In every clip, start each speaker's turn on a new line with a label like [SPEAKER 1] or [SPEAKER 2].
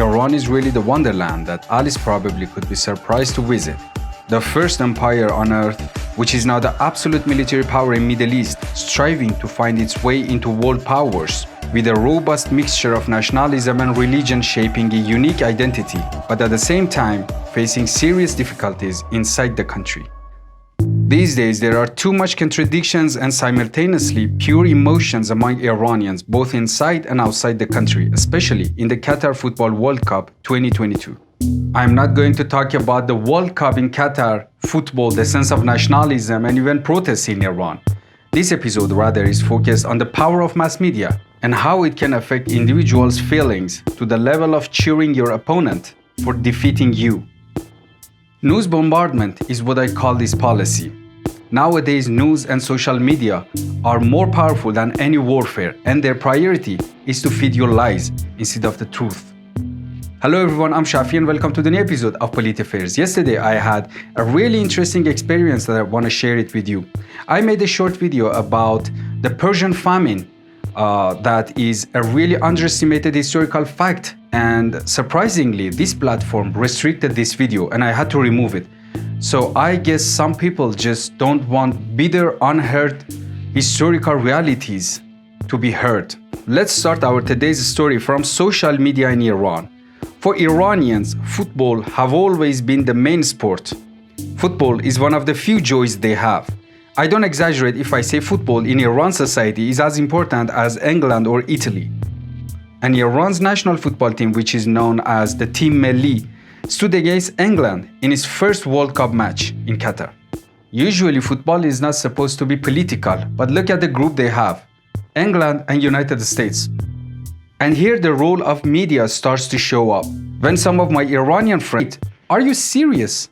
[SPEAKER 1] Iran is really the wonderland that Alice probably could be surprised to visit. The first empire on earth, which is now the absolute military power in Middle East, striving to find its way into world powers, with a robust mixture of nationalism and religion shaping a unique identity, but at the same time facing serious difficulties inside the country. These days, there are too much contradictions and simultaneously pure emotions among Iranians, both inside and outside the country, especially in the Qatar Football World Cup 2022. I'm not going to talk about the World Cup in Qatar, football, the sense of nationalism, and even protests in Iran. This episode rather is focused on the power of mass media and how it can affect individuals' feelings to the level of cheering your opponent for defeating you. News bombardment is what I call this policy. Nowadays, news and social media are more powerful than any warfare, and their priority is to feed your lies instead of the truth. Hello everyone, I'm Shafi and welcome to the new episode of Polit Affairs. Yesterday I had a really interesting experience that I want to share it with you. I made a short video about the Persian famine that is a really underestimated historical fact, and surprisingly this platform restricted this video and I had to remove it. So I guess some people just don't want bitter, unheard historical realities to be heard. Let's start our today's story from social media in Iran. For Iranians, football have always been the main sport. Football is one of the few joys they have. I don't exaggerate if I say football in Iran society is as important as England or Italy. And Iran's national football team, which is known as the team Melli, stood against England in its first World Cup match in Qatar. Usually football is not supposed to be political, but look at the group they have, England and United States. And here the role of media starts to show up. When some of my Iranian friends, are you serious?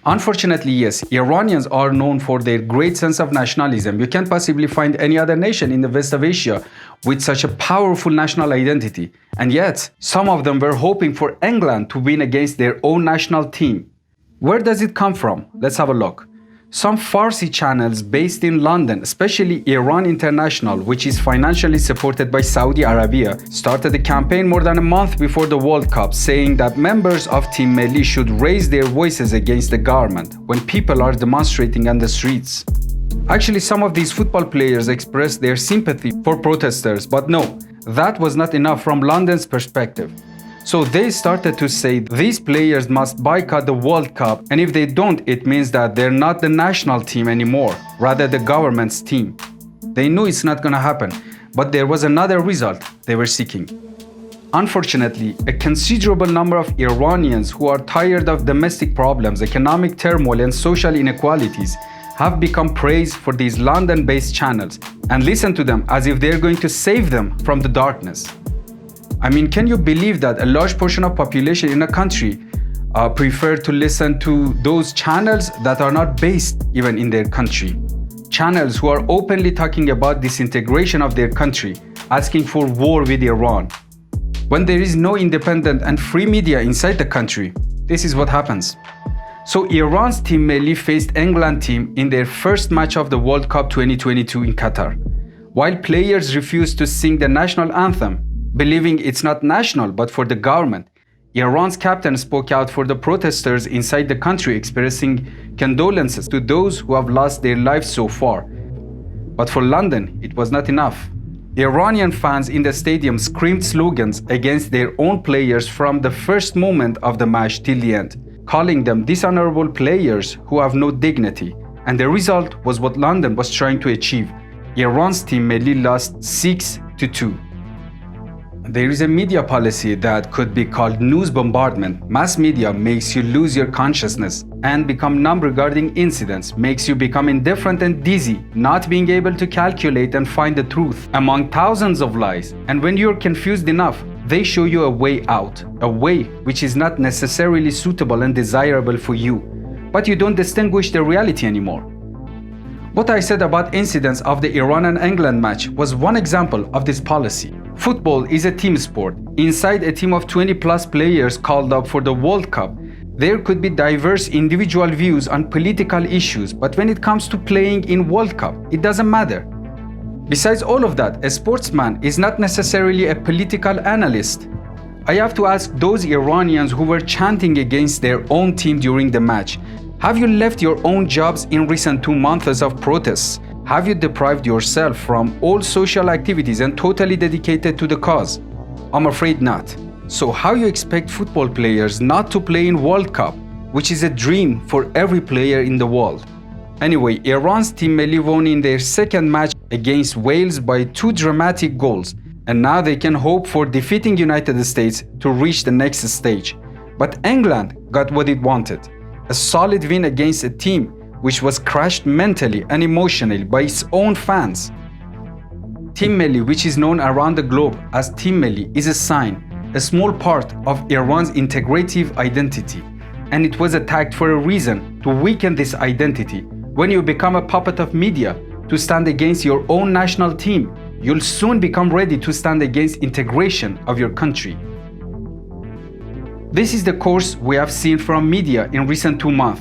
[SPEAKER 1] Unfortunately, yes, Iranians are known for their great sense of nationalism. You can't possibly find any other nation in the West of Asia with such a powerful national identity. And yet, some of them were hoping for England to win against their own national team. Where does it come from? Let's have a look. Some Farsi channels based in London, especially Iran International, which is financially supported by Saudi Arabia, started a campaign more than a month before the World Cup saying that members of Team Melli should raise their voices against the government when people are demonstrating on the streets. Actually, some of these football players expressed their sympathy for protesters, but no, that was not enough from London's perspective. So they started to say these players must boycott the World Cup, and if they don't, it means that they're not the national team anymore, rather the government's team. They knew it's not gonna happen, but there was another result they were seeking. Unfortunately, a considerable number of Iranians who are tired of domestic problems, economic turmoil, and social inequalities have become praised for these London-based channels and listen to them as if they're going to save them from the darkness. I mean, can you believe that a large portion of population in a country prefer to listen to those channels that are not based even in their country? Channels who are openly talking about disintegration of their country, asking for war with Iran. When there is no independent and free media inside the country, this is what happens. So Iran's team Melli faced England team in their first match of the World Cup 2022 in Qatar. While players refused to sing the national anthem, believing it's not national but for the government, Iran's captain spoke out for the protesters inside the country, expressing condolences to those who have lost their lives so far. But for London, it was not enough. Iranian fans in the stadium screamed slogans against their own players from the first moment of the match till the end, calling them dishonorable players who have no dignity. And the result was what London was trying to achieve. Iran's team Melli lost 6-2. There is a media policy that could be called news bombardment. Mass media makes you lose your consciousness and become numb regarding incidents, makes you become indifferent and dizzy, not being able to calculate and find the truth among thousands of lies. And when you're confused enough, they show you a way out, a way which is not necessarily suitable and desirable for you, but you don't distinguish the reality anymore. What I said about incidents of the Iran and England match was one example of this policy. Football is a team sport. Inside a team of 20 plus players called up for the World Cup, there could be diverse individual views on political issues, but when it comes to playing in World Cup, it doesn't matter. Besides all of that, a sportsman is not necessarily a political analyst. I have to ask those Iranians who were chanting against their own team during the match, have you left your own jobs in recent 2 months of protests? Have you deprived yourself from all social activities and totally dedicated to the cause? I'm afraid not. So how you expect football players not to play in World Cup, which is a dream for every player in the world? Anyway, Iran's team Melli won in their second match against Wales by 2 dramatic goals, and now they can hope for defeating United States to reach the next stage. But England got what it wanted, a solid win against a team which was crushed mentally and emotionally by its own fans. Team Melli, which is known around the globe as Team Melli, is a sign, a small part of Iran's integrative identity, and it was attacked for a reason, to weaken this identity. When you become a puppet of media to stand against your own national team, you'll soon become ready to stand against integration of your country. This is the course we have seen from media in recent 2 months.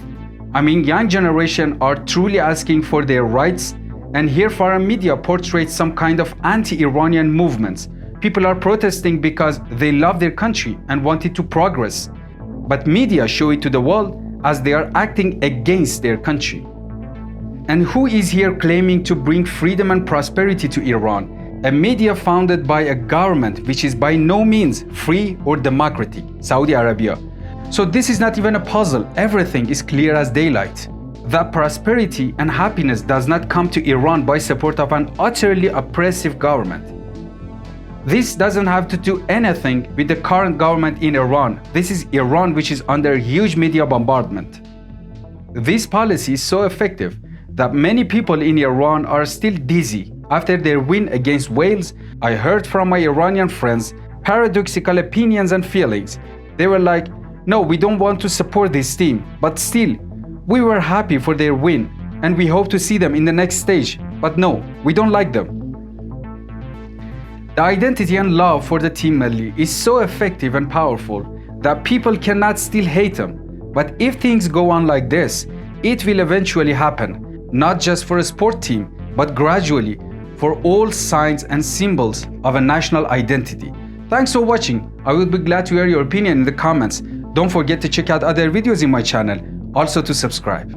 [SPEAKER 1] I mean, young generation are truly asking for their rights, and here foreign media portrays some kind of anti-Iranian movements. People are protesting because they love their country and want it to progress. But media show it to the world as they are acting against their country. And who is here claiming to bring freedom and prosperity to Iran? A media founded by a government which is by no means free or democratic, Saudi Arabia. So this is not even a puzzle, everything is clear as daylight. That prosperity and happiness does not come to Iran by support of an utterly oppressive government. This doesn't have to do anything with the current government in Iran. This is Iran which is under huge media bombardment. This policy is so effective that many people in Iran are still dizzy. After their win against Wales, I heard from my Iranian friends paradoxical opinions and feelings. They were like, no, we don't want to support this team, but still, we were happy for their win and we hope to see them in the next stage, but no, we don't like them. The identity and love for the team Melli is so effective and powerful that people cannot still hate them. But if things go on like this, it will eventually happen, not just for a sport team, but gradually for all signs and symbols of a national identity. Thanks for watching. I would be glad to hear your opinion in the comments. Don't forget to check out other videos in my channel, also to subscribe.